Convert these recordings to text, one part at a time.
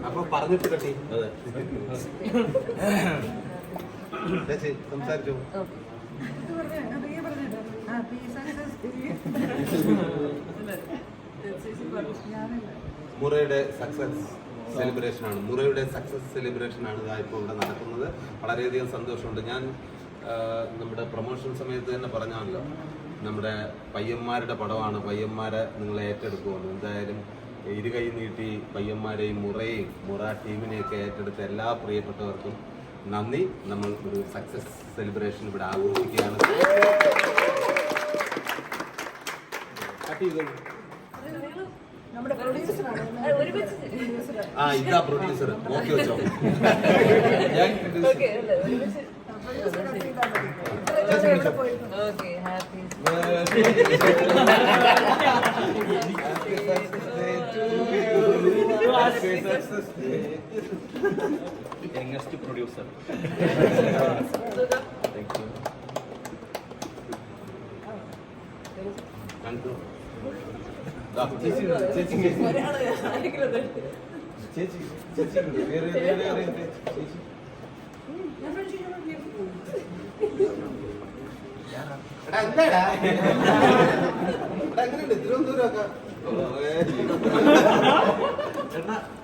അപ്പൊ പറഞ്ഞിട്ട് കട്ടി ചേച്ചി സംസാരിച്ചു. മുറയുടെ സക്സസ് സെലിബ്രേഷൻ ആണ്. മുറയുടെ സക്സസ് സെലിബ്രേഷൻ ആണ് ഇപ്പോൾ ഇവിടെ നടക്കുന്നത്. വളരെയധികം സന്തോഷമുണ്ട്. ഞാൻ നമ്മുടെ പ്രൊമോഷൻ സമയത്ത് തന്നെ പറഞ്ഞാണല്ലോ, നമ്മുടെ പയ്യന്മാരുടെ പടമാണ്, പയ്യന്മാരെ നിങ്ങൾ ഏറ്റെടുക്കുമെന്ന്. എന്തായാലും ഇരുകൈ നീട്ടി പയ്യന്മാരെയും മുറയെയും മുറ ടീമിനെയൊക്കെ ഏറ്റെടുത്ത എല്ലാ പ്രിയപ്പെട്ടവർക്കും നന്ദി. നമ്മൾ ഒരു സക്സസ് സെലിബ്രേഷൻ ഇവിടെ ആഘോഷിക്കുകയാണ്. ഇതാ പ്രൊഡ്യൂസർ. ഓക്കെ വെച്ചോ. Youngest producer. തിരുവനന്തപുരമൊക്കെ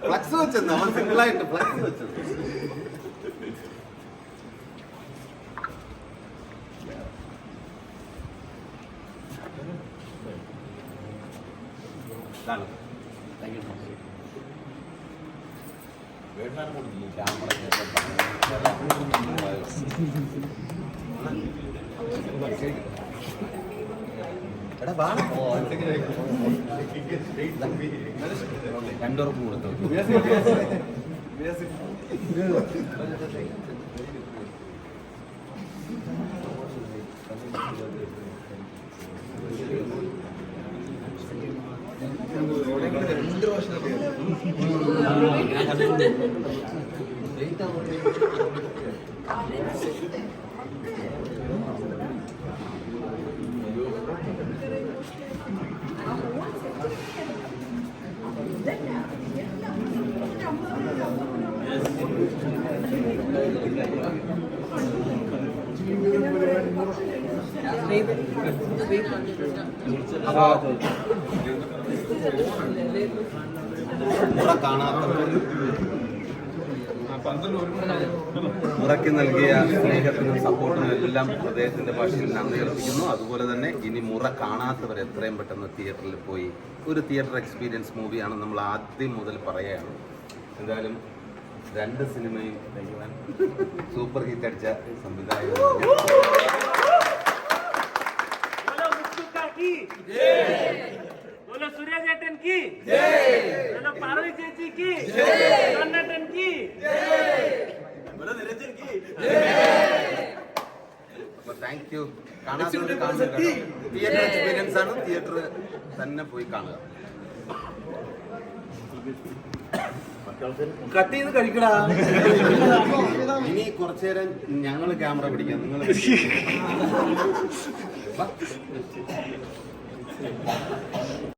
ഫ്ലക്സ് വെച്ചത് അവൻ സിംഗിളായിട്ട് ഫ്ലക്സ് വെച്ചത്. രണ്ടുറപ്പ് കൊടുത്തു. മുറയ്ക്ക് നൽകിയ സ്നേഹത്തിനും സപ്പോർട്ടിനും എല്ലാം ഹൃദയത്തിന്റെ ഭാഷയിൽ നന്ദി അർപ്പിക്കുന്നു. അതുപോലെ തന്നെ ഇനി മുറ കാണാത്തവർ എത്രയും പെട്ടെന്ന് തിയേറ്ററിൽ പോയി ഒരു തിയേറ്റർ എക്സ്പീരിയൻസ് മൂവിയാണ് നമ്മൾ ആദ്യം മുതൽ പറയുകയാണ്. എന്തായാലും 2 സിനിമയും സൂപ്പർ ഹിറ്റ് അടിച്ച സംവിധായകൻ सूर्यजेटन की पार्वती चेची की कन्नटन की താങ്ക് യു. തിയേറ്റർ എക്സ്പീരിയൻസ് ആണ്. തിയേറ്റർ തന്നെ പോയി കാണുക. കട്ട് ചെയ്ത് കഴിക്കടാ. ഇനി കുറച്ചു നേരം ഞങ്ങൾ ക്യാമറ പിടിക്കാം. നിങ്ങൾ